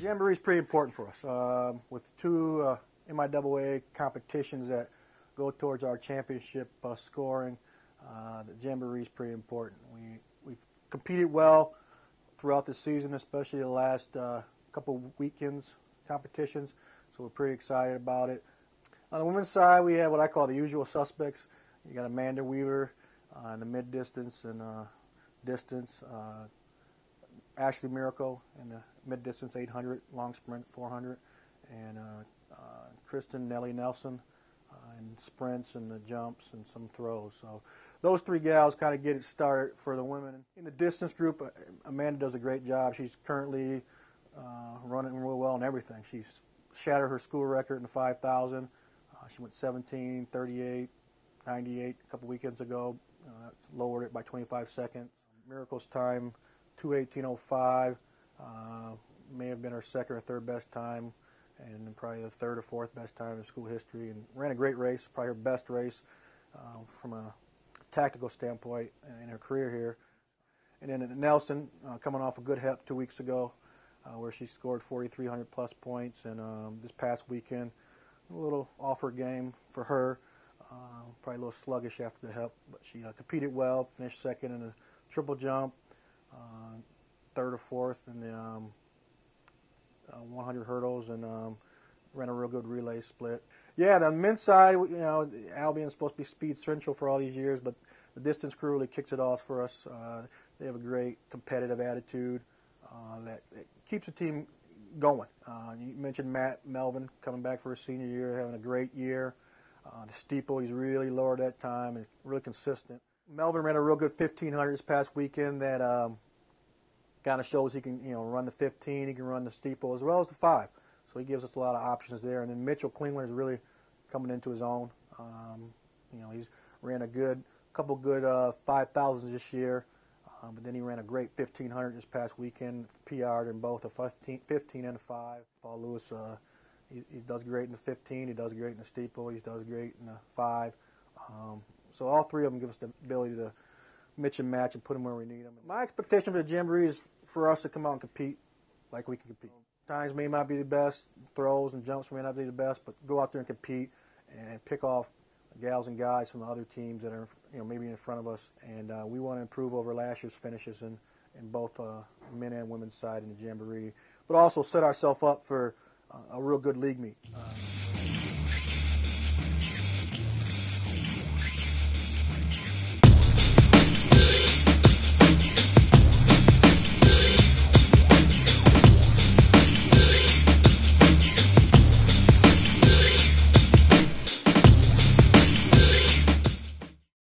Jamboree is pretty important for us. With two MIAA competitions that go towards our championship scoring, the Jamboree is pretty important. We've competed well throughout the season, especially the last couple weekends competitions, so we're pretty excited about it. On the women's side, we have what I call the usual suspects. You got Amanda Weaver in the mid-distance and distance, Ashley Miracle in the mid-distance 800, long sprint 400, and Kristen Nellie Nelson in sprints and the jumps and some throws. So those three gals kind of get it started for the women. In the distance group, Amanda does a great job. She's currently running real well in everything. She's shattered her school record in the 5,000. She went 17:38, 98 a couple weekends ago. Lowered it by 25 seconds. Miracle's time, 2:18:05, may have been her second or third best time, and probably the third or fourth best time in school history. And ran a great race, probably her best race from a tactical standpoint in her career here. And then Nelson, coming off a good help 2 weeks ago, where she scored 4,300 plus points, and this past weekend, a little off her game for her. Probably a little sluggish after the help, but she competed well, finished second in the triple jump, third or fourth in the 100 hurdles, and ran a real good relay split. Yeah, the men's side, Albion's supposed to be speed central for all these years, but the distance crew really kicks it off for us. They have a great competitive attitude that keeps the team going. You mentioned Melvin coming back for his senior year, having a great year. The steeple, he's really lowered that time and really consistent. Melvin ran a real good 1,500 this past weekend that kind of shows he can run the 15, he can run the steeple as well as the 5. So he gives us a lot of options there. And then Mitchell Klingler is really coming into his own. He's ran a couple good 5,000s this year, but then he ran a great 1,500 this past weekend, PR'd in both a 15 and a 5. Paul Lewis, he does great in the 15, he does great in the steeple, he does great in the 5. So all three of them give us the ability to mix and match and put them where we need them. My expectation for the Jamboree is for us to come out and compete like we can compete. Times may not be the best, throws and jumps may not be the best, but go out there and compete and pick off gals and guys from the other teams that are maybe in front of us. And we want to improve over last year's finishes in both men and women's side in the Jamboree, but also set ourselves up for a real good league meet.